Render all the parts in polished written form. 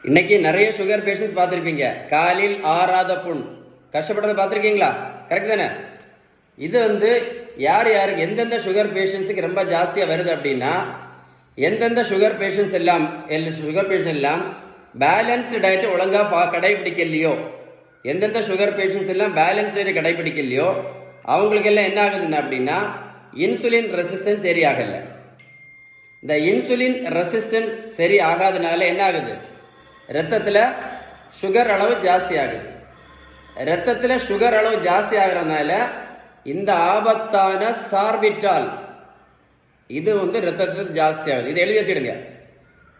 இன்னைக்கு நிறைய sugar patients பார்த்துருப்பீங்க. காலில் ஆறாத புண் கஷ்டப்படுறத பார்த்துருக்கீங்களா? கரெக்ட் தானே? இது யார் யாருக்கு எந்தெந்த சுகர் பேஷண்ட்ஸுக்கு ரொம்ப ஜாஸ்தியாக வருது அப்படின்னா, எந்தெந்த சுகர் பேஷண்ட்ஸ் எல்லாம் பேலன்ஸ்டு டயட்டை ஒழுங்காக கடைபிடிக்கலையோ, எந்தெந்த சுகர் பேஷண்ட்ஸ் எல்லாம் பேலன்ஸ் டயட்டை கடைபிடிக்கலையோ அவங்களுக்கெல்லாம் என்ன ஆகுதுன்னா அப்படின்னா இன்சுலின் ரெசிஸ்டன்ஸ் சரி ஆகலை. இந்த இன்சுலின் ரெசிஸ்டன்ஸ் சரி ஆகாதனால என்ன ஆகுது? ரத்தத்தில் சுகர் அளவு ஜாஸ்தி ஆகுது. ரத்தத்தில் சுகர் அளவு ஜாஸ்தி ஆகிறதுனால இந்த ஆபத்தான சார்பிட்டால் இது ரத்தத்தில் ஜாஸ்தி ஆகுது. இதை எழுதி வச்சுடுங்க.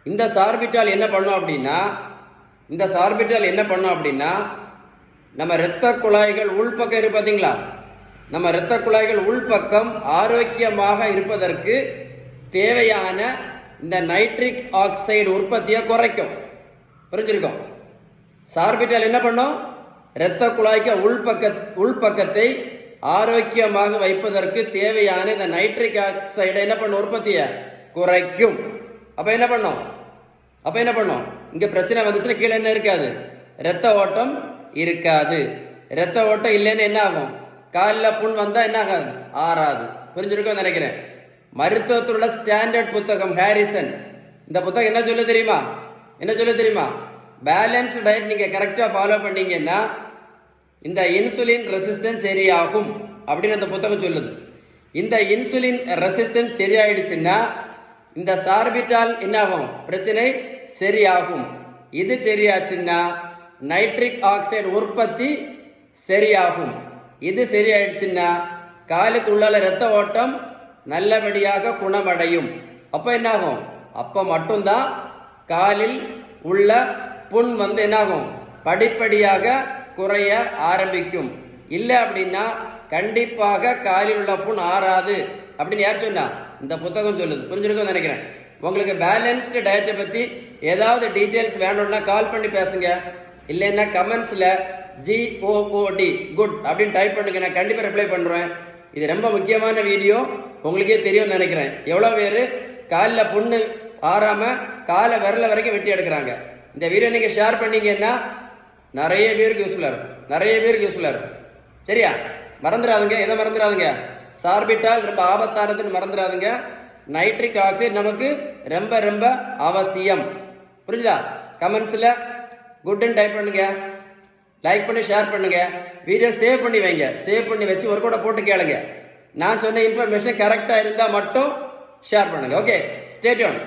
இந்த சார்பிட்டால் என்ன பண்ணும் அப்படின்னா நம்ம இரத்த குழாய்கள் உள்பக்கம் இருக்கு பார்த்தீங்களா? நம்ம இரத்த குழாய்கள் உள்பக்கம் ஆரோக்கியமாக இருப்பதற்கு தேவையான இந்த நைட்ரிக் ஆக்சைடு உற்பத்தியை குறைக்கும். புரிஞ்சிருக்கும்? சார்பிட்டால் என்ன பண்ணும்? இரத்த குழாய்க்கு உள்பக்கத்தை ஆரோக்கியமாக வைப்பதற்கு தேவையான இந்த நைட்ரிக் ஆக்சைடை என்ன பண்ணும்? உற்பத்தியை குறைக்கும். அப்போ என்ன பண்ணும்? இங்கே பிரச்சனை வந்துச்சுன்னா கீழே என்ன இருக்காது? இரத்த ஓட்டம் இருக்காது. இரத்த ஓட்டம் இல்லைன்னு என்ன ஆகும்? காலில் புண் வந்தால் என்ன ஆகாது? ஆறாது. புரிஞ்சிருக்கும் நினைக்கிறேன். மருத்துவத்தில் உள்ள ஸ்டாண்டர்ட் புத்தகம் ஹாரிசன், இந்த புத்தகம் என்ன சொல்ல தெரியுமா? பேலன்ஸ்டு டயட் நீங்கள் கரெக்டாக ஃபாலோ பண்ணீங்கன்னா இந்த இன்சுலின் ரெசிஸ்டன்ஸ் சரியாகும் அப்படின்னு அந்த புத்தகம் சொல்லுது. இந்த இன்சுலின் ரெசிஸ்டன்ஸ் சரியாயிடுச்சுன்னா இந்த சார்பிட்டால் என்ன ஆகும்? பிரச்சனை சரியாகும். இது சரியாச்சுன்னா நைட்ரிக் ஆக்சைடு உற்பத்தி சரியாகும். இது சரியாயிடுச்சுன்னா காலுக்கு உள்ளால இரத்த ஓட்டம் நல்லபடியாக குணமடையும். அப்போ என்னாகும்? அப்போ மட்டும்தான் காலில் உள்ள புண் என்னாகும்? படிப்படியாக குறைய ஆரம்பிக்கும். இல்லை அப்படின்னா கண்டிப்பாக காலில் உள்ள புண் ஆறாது அப்படின்னு யார் சொன்னா? இந்த புத்தகம் சொல்லுது. புரிஞ்சிருக்கும் நினைக்கிறேன். உங்களுக்கு பேலன்ஸ்டு டயட்டை பற்றி ஏதாவது டீட்டெயில்ஸ் வேணும்னா கால் பண்ணி பேசுங்க. இல்லைன்னா கமெண்ட்ஸில் GOOD குட் அப்படின்னு டைப் பண்ணுங்க. நான் கண்டிப்பாக ரிப்ளை பண்ணுறேன். இது ரொம்ப முக்கியமான வீடியோ. உங்களுக்கே தெரியும்னு நினைக்கிறேன். எவ்வளோ பேர் காலில் புண்ணு ஆறாமல் காலை விரல வரைக்கும் வெட்டி எடுக்கிறாங்க. இந்த வீடியோ நீங்கள் ஷேர் பண்ணீங்கன்னா நிறைய பேருக்கு யூஸ்ஃபுல்லாக இருக்கும். சரியா? மறந்துடாதுங்க. எதை மறந்துடாதுங்க? சார்பிட்டால் ரொம்ப ஆபத்தானதுன்னு மறந்துடாதுங்க. நைட்ரிக் ஆக்சைடு நமக்கு ரொம்ப ரொம்ப அவசியம். புரிஞ்சுதா? கமெண்ட்ஸில் குட்னு டைப் பண்ணுங்க. லைக் பண்ணி ஷேர் பண்ணுங்க. வீடியோ சேவ் பண்ணி வைங்க. சேவ் பண்ணி வச்சு ஒரு கூட போட்டு கேளுங்க. நான் சொன்ன இன்ஃபர்மேஷன் கரெக்டாக இருந்தால் மட்டும் ஷேர் பண்ணுங்க. Okay, stay tune.